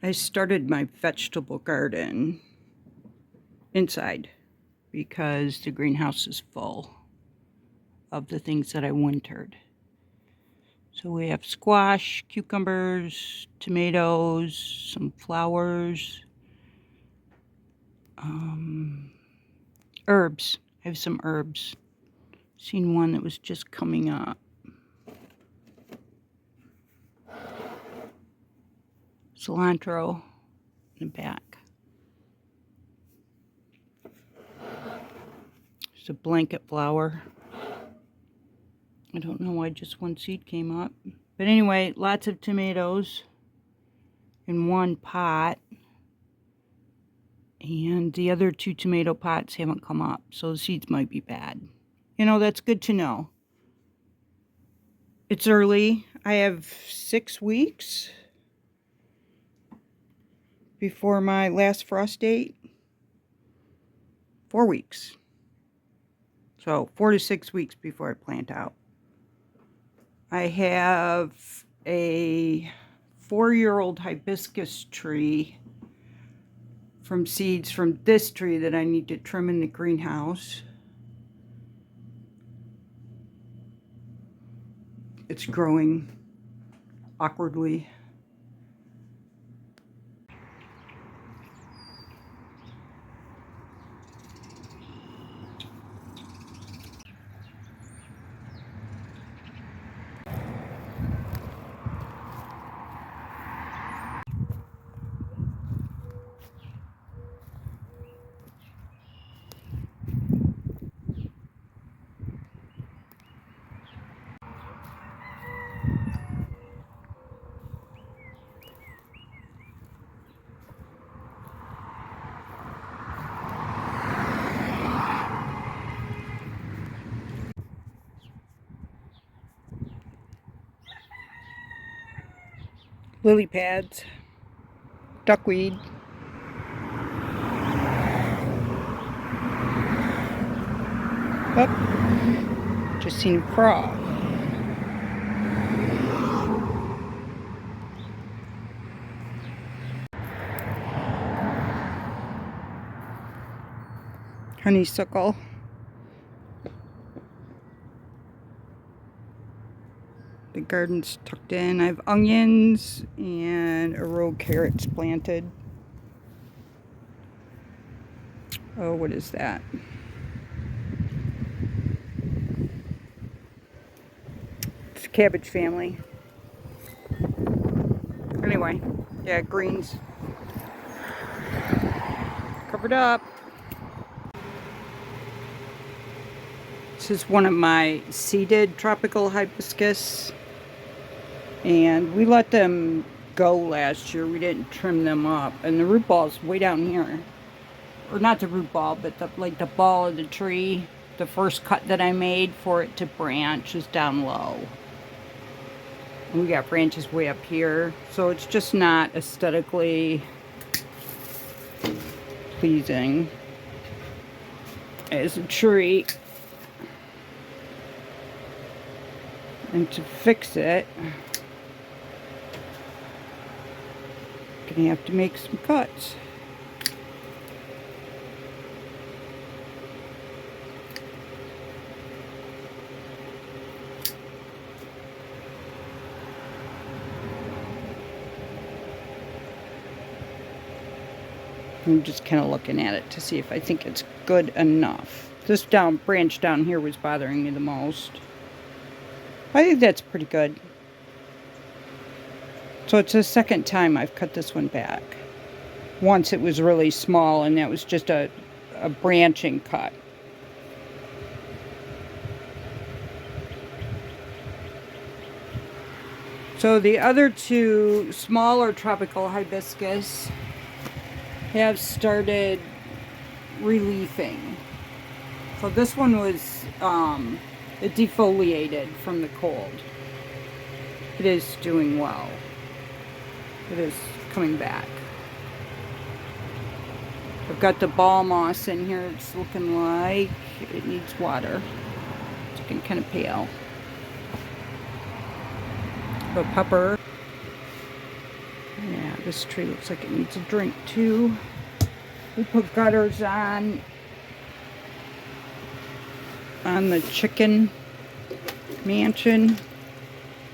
I started my vegetable garden inside because the greenhouse is full of the things that I wintered. So we have squash, cucumbers, tomatoes, some flowers, herbs. I have some herbs. Seen one that was just coming up. Cilantro in the back. There's a blanket flower. I don't know why just one seed came up. But anyway, lots of tomatoes in one pot. And the other 2 tomato pots haven't come up, so the seeds might be bad. You know, that's good to know. It's early. I have 6 weeks before my last frost date. 4 weeks. So 4 to 6 weeks before I plant out. I have a 4-year-old hibiscus tree from seeds from this tree that I need to trim in the greenhouse. It's growing awkwardly. Lily pads, duckweed. Oh, just seen a frog. Honeysuckle. The garden's tucked in. I have onions and a row of carrots planted. Oh, what is that? It's a cabbage family. Anyway, yeah, greens. Covered up. This is one of my seeded tropical hibiscus. And we let them go last year. We didn't trim them up. And the root ball's way down here. Or not the root ball, but the ball of the tree. The first cut that I made for it to branch is down low. And we got branches way up here. So it's just not aesthetically pleasing as a tree. And to fix it, gonna have to make some cuts. I'm just kind of looking at it to see if I think it's good enough. This branch down here was bothering me the most. I think that's pretty good. So it's the second time I've cut this one back. Once it was really small and that was just a branching cut. So the other 2 smaller tropical hibiscus have started reliefing. So this one was it defoliated from the cold. It is doing well. It is coming back. I've got the ball moss in here. It's looking like it needs water. It's looking kind of pale. The pepper. Yeah. This tree looks like it needs a drink too. We put gutters on the chicken mansion.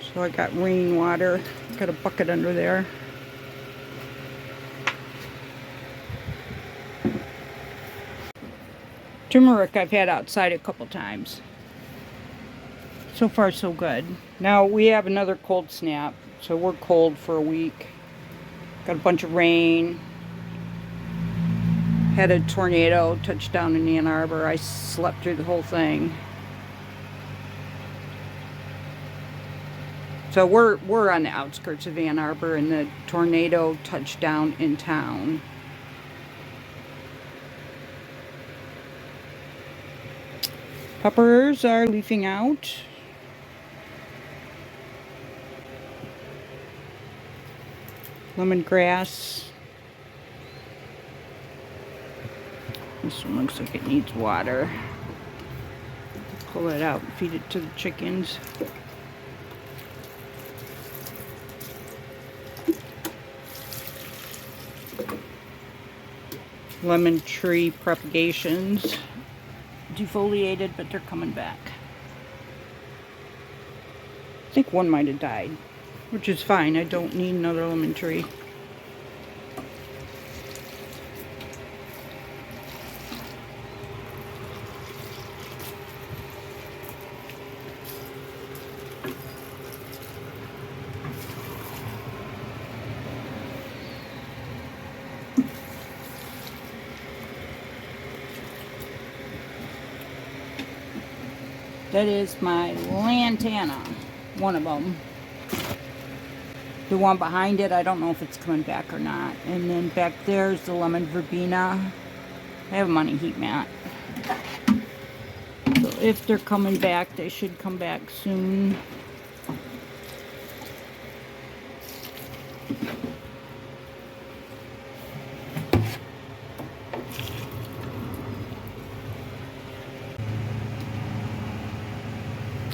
So I got rainwater. Got a bucket under there. Turmeric I've had outside a couple times. So far so good. Now we have another cold snap, so we're cold for a week. Got a bunch of rain. Had a tornado touch down in Ann Arbor. I slept through the whole thing. So we're on the outskirts of Ann Arbor, and the tornado touched down in town. Peppers are leafing out. Lemongrass. This one looks like it needs water. Pull it out and feed it to the chickens. Lemon tree propagations. Defoliated, but they're coming back. I think one might have died, which is fine. I don't need another lemon tree. That is my lantana, one of them. The one behind it, I don't know if it's coming back or not. And then back there's the lemon verbena. I have them on a heat mat. So if they're coming back, they should come back soon.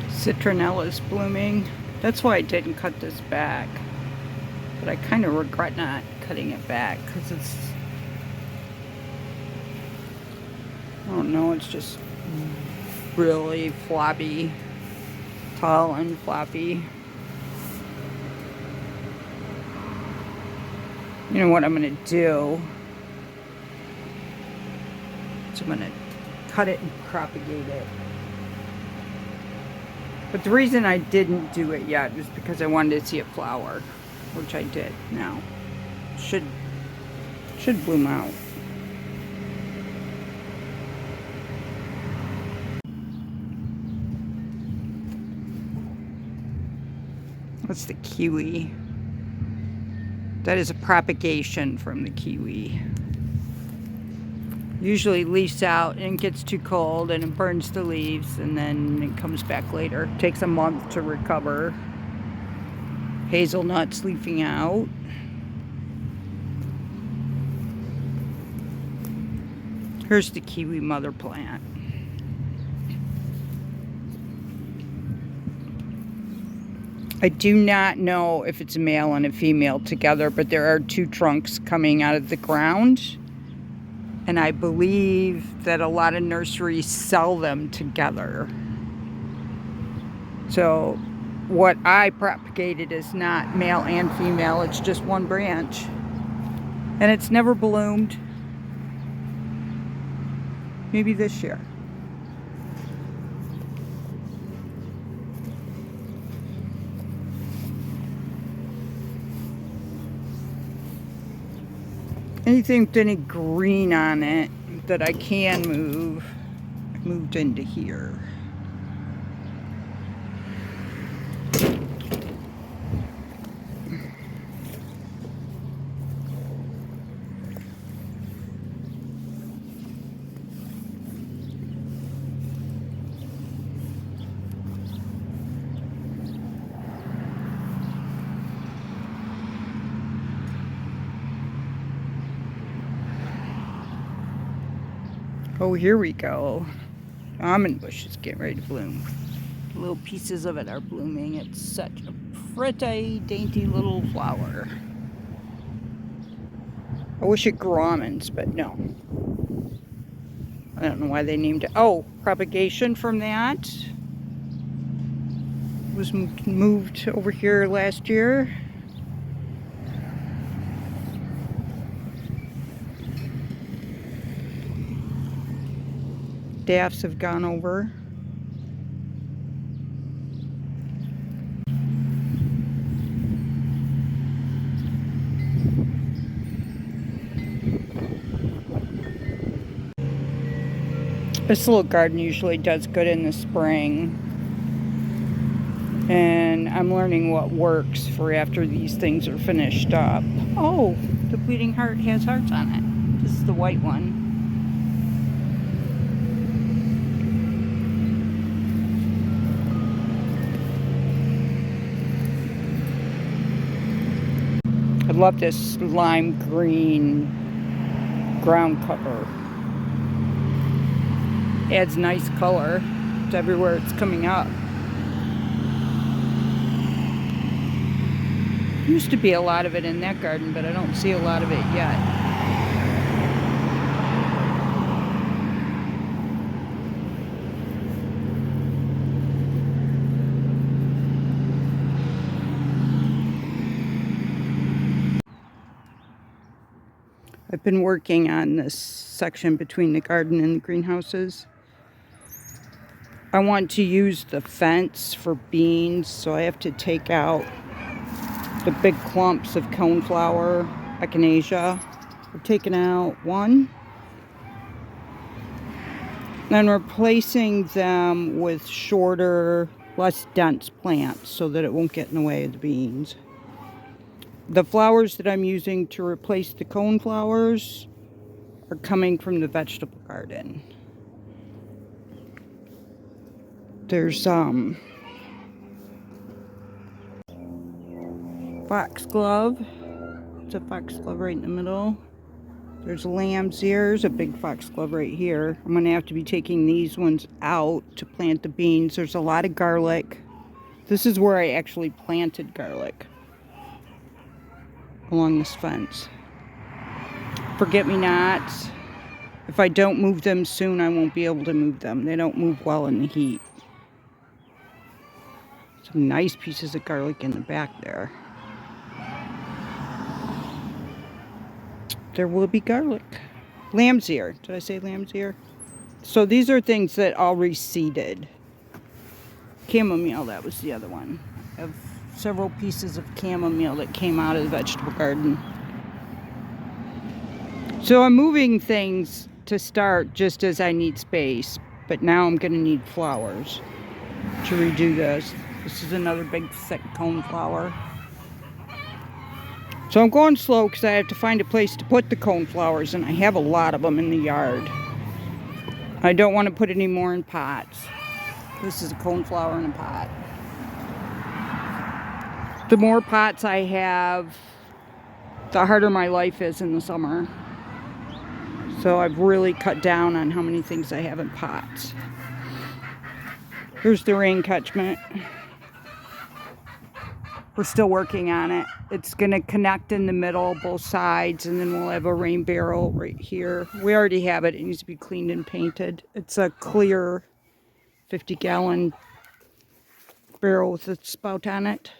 Citronella's blooming. That's why I didn't cut this back. But I kind of regret not cutting it back because it's, I don't know, it's just really floppy. Tall and floppy. You know what I'm going to do? So I'm going to cut it and propagate it. But the reason I didn't do it yet was because I wanted to see it flower, which I did now. Should bloom out. That's the kiwi. That is a propagation from the kiwi. Usually leaves out and it gets too cold and it burns the leaves and then it comes back later. It takes a month to recover. Hazelnuts leafing out. Here's the kiwi mother plant. I do not know if it's a male and a female together, but there are two trunks coming out of the ground. And I believe that a lot of nurseries sell them together. So what I propagated is not male and female, it's just one branch. And it's never bloomed. Maybe this year. Anything with any green on it that I can move, I moved into here. Oh, here we go. Almond bush is getting ready to bloom. Little pieces of it are blooming. It's such a pretty, dainty little flower. I wish it grew almonds, but no. I don't know why they named it. Oh, propagation from that was moved over here last year. Daffs have gone over. This little garden usually does good in the spring. And I'm learning what works for after these things are finished up. Oh, the bleeding heart has hearts on it. This is the white one. I love this lime green ground cover. Adds nice color to everywhere it's coming up. Used to be a lot of it in that garden, but I don't see a lot of it yet. I've been working on this section between the garden and the greenhouses. I want to use the fence for beans, so I have to take out the big clumps of coneflower, echinacea. I've taken out one. And replacing them with shorter, less dense plants so that it won't get in the way of the beans. The flowers that I'm using to replace the coneflowers are coming from the vegetable garden. There's foxglove. It's a foxglove right in the middle. There's lamb's ears, a big foxglove right here. I'm going to have to be taking these ones out to plant the beans. There's a lot of garlic. This is where I actually planted garlic, along this fence. Forget-me-nots. If I don't move them soon, I won't be able to move them. They don't move well in the heat. Some nice pieces of garlic in the back there. There will be garlic. Lamb's ear. Did I say lamb's ear? So these are things that all reseeded. Chamomile, that was the other one. I have several pieces of chamomile that came out of the vegetable garden. So I'm moving things to start just as I need space, but now I'm going to need flowers to redo this. This is another big thick coneflower. So I'm going slow because I have to find a place to put the coneflowers, and I have a lot of them in the yard. I don't want to put any more in pots. This is a coneflower in a pot. The more pots I have, the harder my life is in the summer. So I've really cut down on how many things I have in pots. Here's the rain catchment. We're still working on it. It's going to connect in the middle, both sides, and then we'll have a rain barrel right here. We already have it. It needs to be cleaned and painted. It's a clear 50-gallon barrel with a spout on it.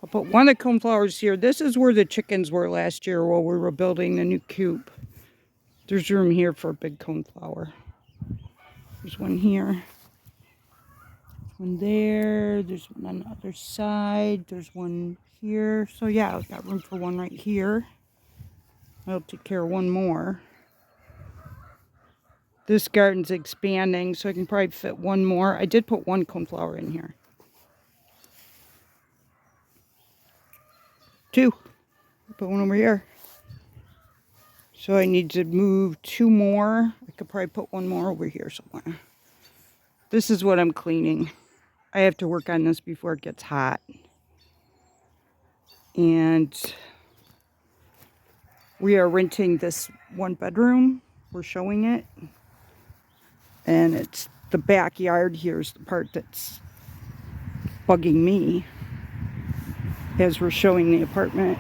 I'll put one of the coneflowers here. This is where the chickens were last year while we were building the new coop. There's room here for a big coneflower. There's one here. One there, there's one on the other side, there's one here. So yeah, I've got room for one right here. I'll take care of one more. This garden's expanding, so I can probably fit one more. I did put one coneflower in here. Two. Put one over here. So I need to move two more. I could probably put one more over here somewhere. This is what I'm cleaning. I have to work on this before it gets hot. And we are renting this one bedroom. We're showing it. And it's the backyard. Here's the part that's bugging me as we're showing the apartment.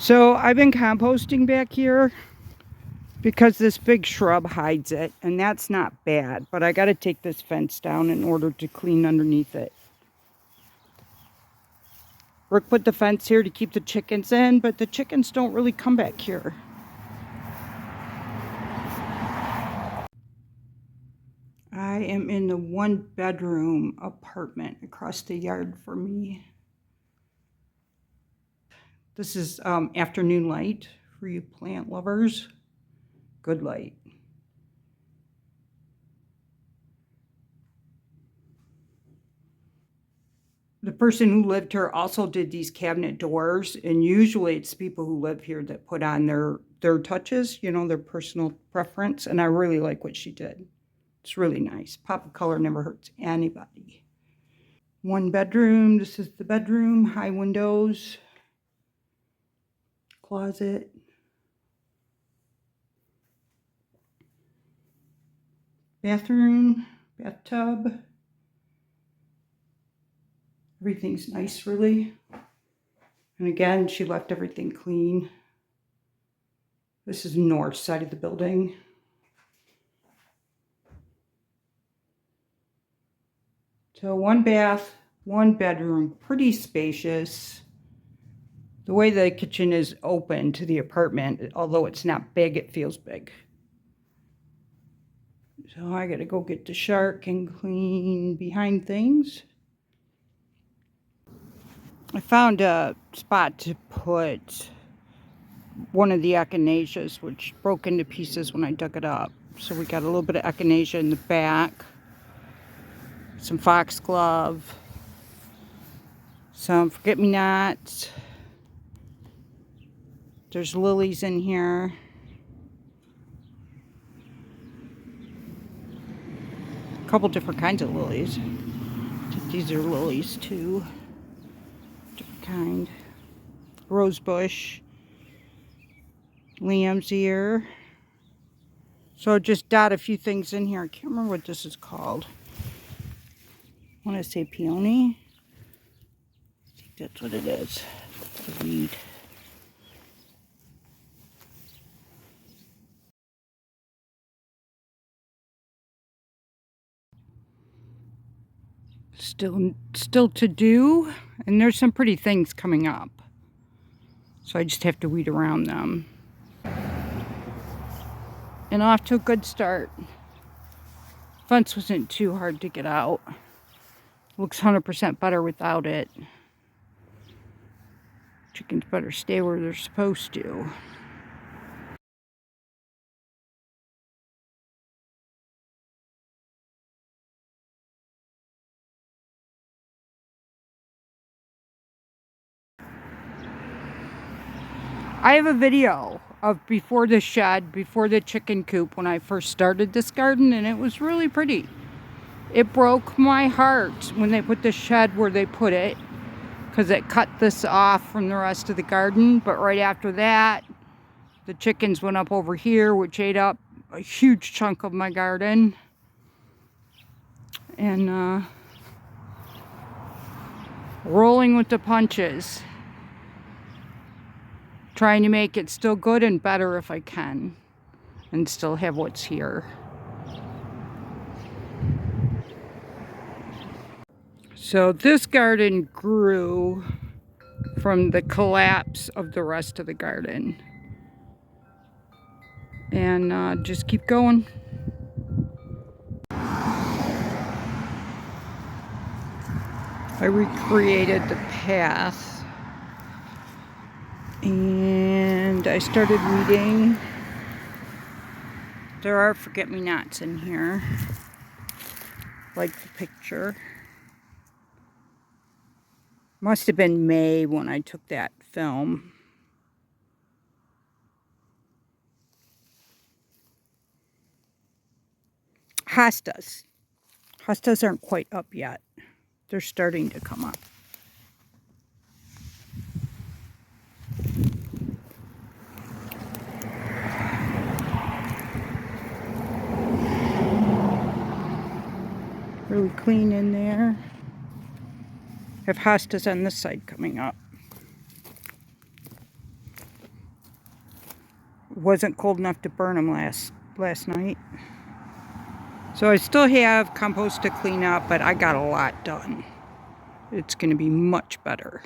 So I've been composting back here because this big shrub hides it, and that's not bad, but I got to take this fence down in order to clean underneath it. Rick put the fence here to keep the chickens in, but the chickens don't really come back here. I am in the 1-bedroom apartment across the yard for me. This is afternoon light for you plant lovers. Good light. The person who lived here also did these cabinet doors, and usually it's people who live here that put on their touches, you know, their personal preference, and I really like what she did. It's really nice. Pop of color never hurts anybody. 1 bedroom. This is the bedroom. High windows. Closet. Bathroom. Bathtub. Everything's nice, really. And again, she left everything clean. This is the north side of the building. So 1 bath, 1 bedroom, pretty spacious. The way the kitchen is open to the apartment, although it's not big, it feels big. So I gotta go get the shark and clean behind things. I found a spot to put one of the echinaceas, which broke into pieces when I dug it up. So we got a little bit of echinacea in the back, some foxglove, some forget-me-nots. There's lilies in here. A couple different kinds of lilies. These are lilies too. Different kind. Rose bush. Lamb's ear. So just dot a few things in here. I can't remember what this is called. I want to say peony. I think that's what it is. The weed. Still to do, and there's some pretty things coming up. So I just have to weed around them. And off to a good start. Fence wasn't too hard to get out. Looks 100% better without it. Chickens better stay where they're supposed to. I have a video of before the shed, before the chicken coop, when I first started this garden, and it was really pretty. It broke my heart when they put the shed where they put it, because it cut this off from the rest of the garden. But right after that, the chickens went up over here, which ate up a huge chunk of my garden. And rolling with the punches. Trying to make it still good and better if I can, and still have what's here. So this garden grew from the collapse of the rest of the garden. And just keep going. I recreated the path. And I started weeding. There are forget-me-nots in here, like the picture. Must have been May when I took that film. Hostas. Hostas aren't quite up yet. They're starting to come up. Really clean in there. Have hostas on this side coming up. wasn't cold enough to burn them last night. So I still have compost to clean up, but I got a lot done. It's going to be much better.